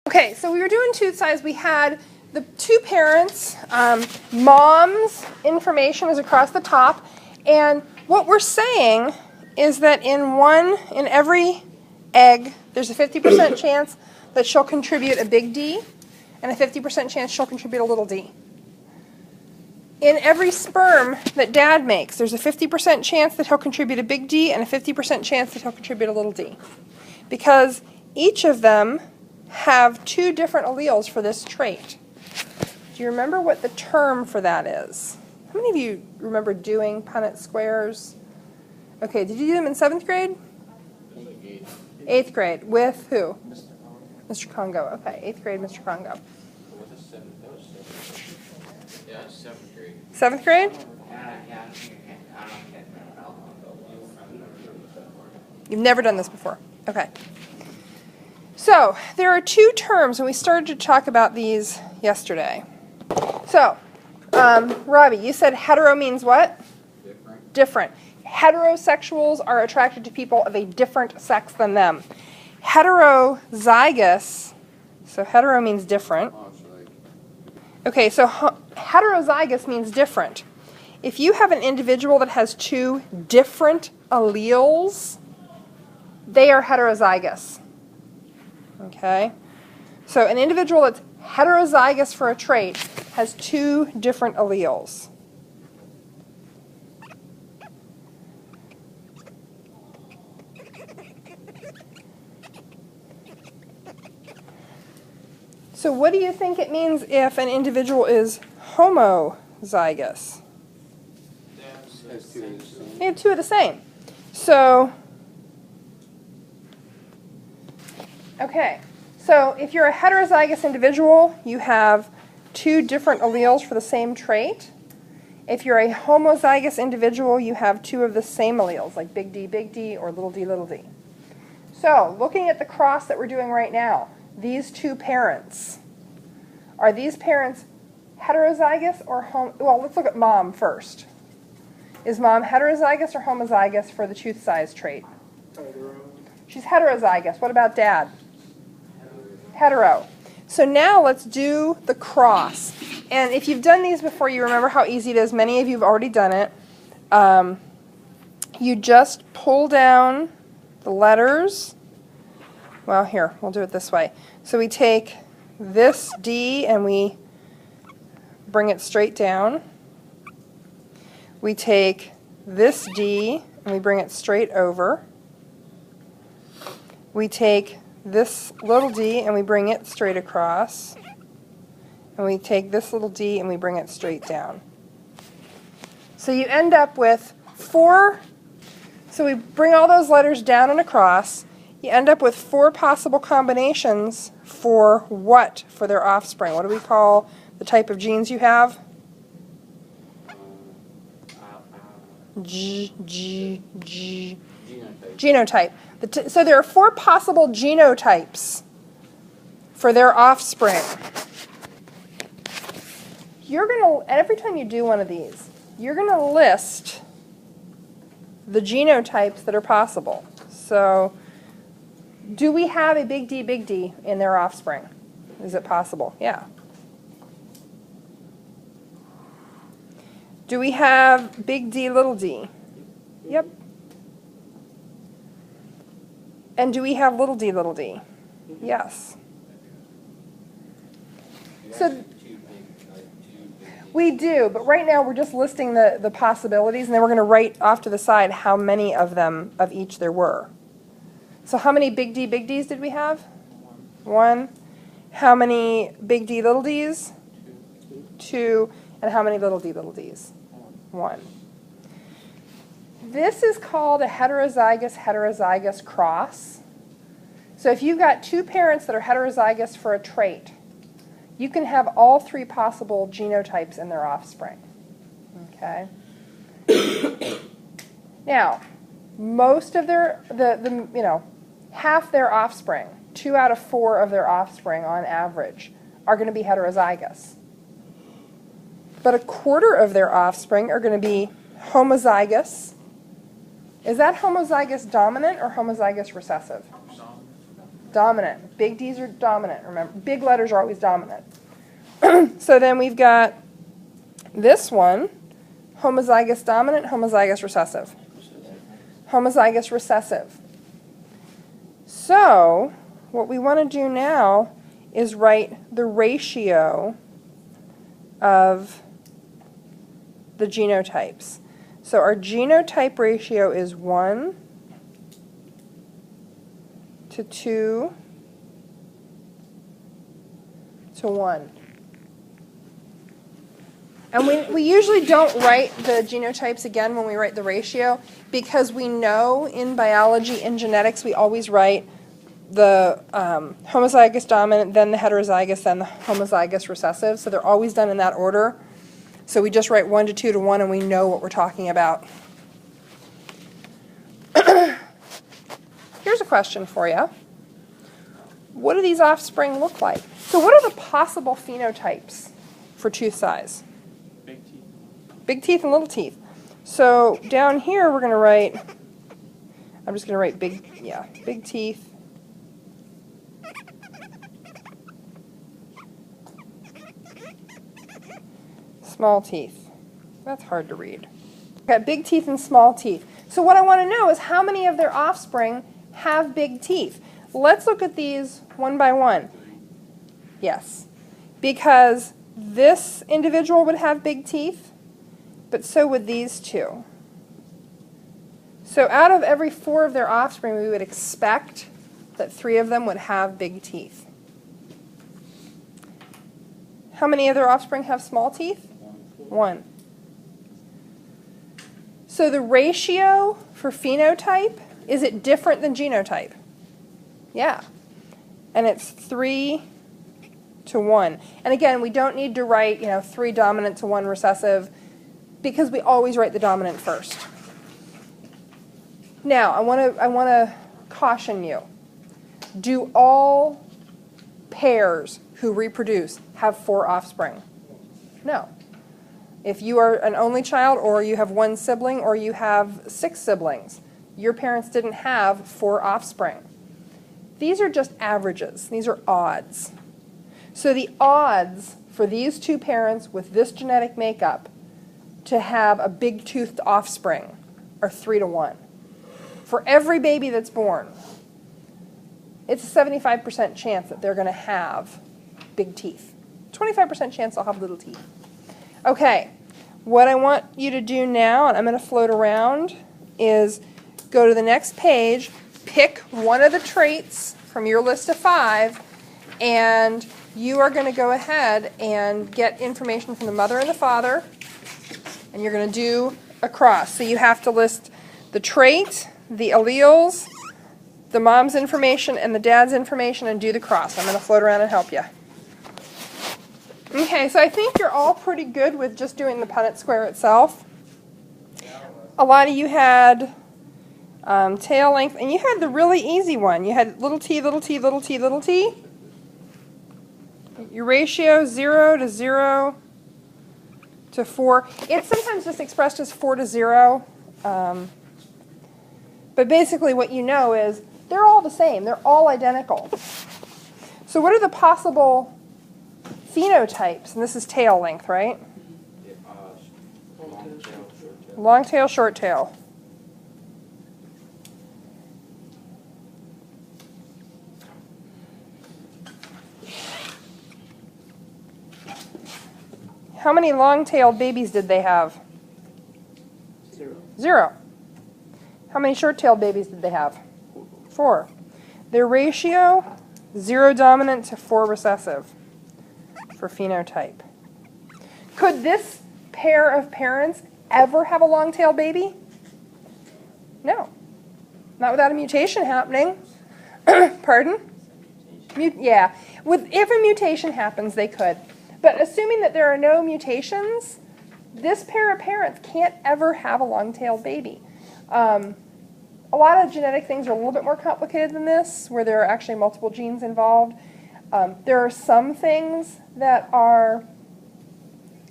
Okay, so we were doing tooth size. We had the two parents. Mom's information is across the top. And what we're saying is that in every egg, there's a 50% chance that she'll contribute a big D and a 50% chance she'll contribute a little d. In every sperm that Dad makes, there's a 50% chance that he'll contribute a big D and a 50% chance that he'll contribute a little d. Because each of them have two different alleles for this trait. Do you remember what the term for that is? How many of you remember doing Punnett Squares? Okay, did you do them in 7th grade? 8th grade. With who? Mr. Congo. Okay, 8th grade, Mr. Congo. Yeah, 7th grade. 7th grade? You've never done this before. Okay. So, there are two terms, and we started to talk about these yesterday. So, Robbie, you said hetero means what? Different. Different. Heterosexuals are attracted to people of a different sex than them. Heterozygous, so hetero means different. Okay, so heterozygous means different. If you have an individual that has two different alleles, they are heterozygous. Okay? So an individual that's heterozygous for a trait has two different alleles. So what do you think it means if an individual is homozygous? They have two of the same. So, okay. So if you're a heterozygous individual, you have two different alleles for the same trait. If you're a homozygous individual, you have two of the same alleles, like big D, or little d. So, looking at the cross that we're doing right now, these two parents, are these parents heterozygous or well, let's look at mom first. Is mom heterozygous or homozygous for the tooth size trait? Hetero. She's heterozygous. What about dad? Hetero. So now let's do the cross. And if you've done these before, you remember how easy it is. Many of you have already done it. You just pull down the letters. Well, here, we'll do it this way. So we take this D and we bring it straight down. We take this D and we bring it straight over. We take this little d and we bring it straight across. And we take this little d and we bring it straight down. So you end up with four. So we bring all those letters down and across. You end up with four possible combinations for what for their offspring? What do we call the type of genes you have? Genotype. So there are four possible genotypes for their offspring. You're going to, every time you do one of these, you're going to list the genotypes that are possible. So, do we have a big D in their offspring? Is it possible? Yeah. Do we have big D, little d? Yep. And do we have little d? Yes. So we do, but right now we're just listing the possibilities, and then we're going to write off to the side how many of them, of each there were. So how many big Ds did we have? One. How many big D, little d's? Two. And how many little Ds? One. This is called a heterozygous cross. So if you've got two parents that are heterozygous for a trait, you can have all three possible genotypes in their offspring. Okay? Now, most of their, half their offspring, 2 out of 4 of their offspring on average, are going to be heterozygous. But a quarter of their offspring are going to be homozygous. Is that homozygous dominant or homozygous recessive? Dominant. Big D's are dominant, remember. Big letters are always dominant. So then we've got this one, homozygous dominant, homozygous recessive. Homozygous recessive. So what we want to do now is write the ratio of the genotypes. So our genotype ratio is 1 to 2 to 1. And we usually don't write the genotypes again when we write the ratio, because we know in biology and genetics we always write the homozygous dominant, then the heterozygous, then the homozygous recessive. So they're always done in that order. So we just write 1 to 2 to 1 and we know what we're talking about. Here's a question for you. What do these offspring look like? So what are the possible phenotypes for tooth size? Big teeth. Big teeth and little teeth. So down here we're going to write, I'm just going to write big teeth. Small teeth. That's hard to read. Got big teeth and small teeth. So what I want to know is how many of their offspring have big teeth. Let's look at these one by one. Yes, because this individual would have big teeth, but so would these two. So out of every 4 of their offspring, we would expect that 3 of them would have big teeth. How many of their offspring have small teeth? 1. So the ratio for phenotype, is it different than genotype? Yeah. And it's 3 to 1. And again, we don't need to write, 3 dominant to 1 recessive, because we always write the dominant first. Now, I want to caution you. Do all pairs who reproduce have 4 offspring? No. If you are an only child, or you have 1 sibling, or you have 6 siblings, your parents didn't have 4 offspring. These are just averages. These are odds. So the odds for these 2 parents with this genetic makeup to have a big-toothed offspring are 3 to 1. For every baby that's born, it's a 75% chance that they're going to have big teeth. 25% chance they'll have little teeth. Okay, what I want you to do now, and I'm going to float around, is go to the next page, pick one of the traits from your list of 5, and you are going to go ahead and get information from the mother and the father, and you're going to do a cross. So you have to list the trait, the alleles, the mom's information, and the dad's information, and do the cross. I'm going to float around and help you. Okay, so I think you're all pretty good with just doing the Punnett Square itself. A lot of you had tail length, and you had the really easy one. You had little t, little t, little t, little t. Your ratio 0 to 0 to 4. It's sometimes just expressed as 4 to 0. But basically what you know is they're all the same. They're all identical. So what are the possible phenotypes? And this is tail length, right? Long tail, short tail. Long tail, short tail. How many long-tailed babies did they have? 0. 0. How many short-tailed babies did they have? 4. Their ratio, 0 dominant to 4 recessive for phenotype. Could this pair of parents ever have a long-tailed baby? No. Not without a mutation happening. Pardon? Yeah. If a mutation happens, they could. But assuming that there are no mutations, this pair of parents can't ever have a long-tailed baby. A lot of genetic things are a little bit more complicated than this, where there are actually multiple genes involved. There are some things that are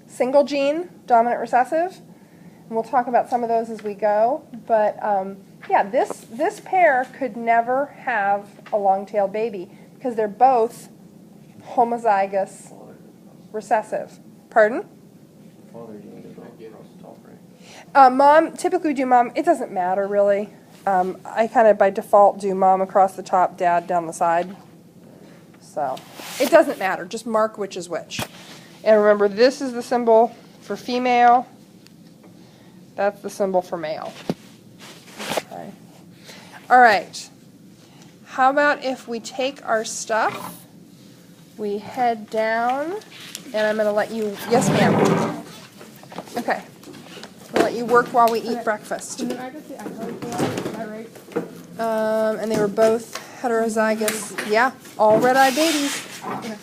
single gene, dominant recessive, and we'll talk about some of those as we go. But Yeah, this pair could never have a long-tailed baby because they're both homozygous recessive. Pardon? Mom, typically we do mom. It doesn't matter really. I kind of by default do mom across the top, dad down the side. So it doesn't matter. Just mark which is which. And remember, this is the symbol for female. That's the symbol for male. Okay. All right. How about if we take our stuff, we head down, and I'm going to let you, yes ma'am. Okay. I'll let you work while we eat breakfast. And then I got the untitled one, is that right? And they were both heterozygous. Yeah, all red-eyed babies. Okay.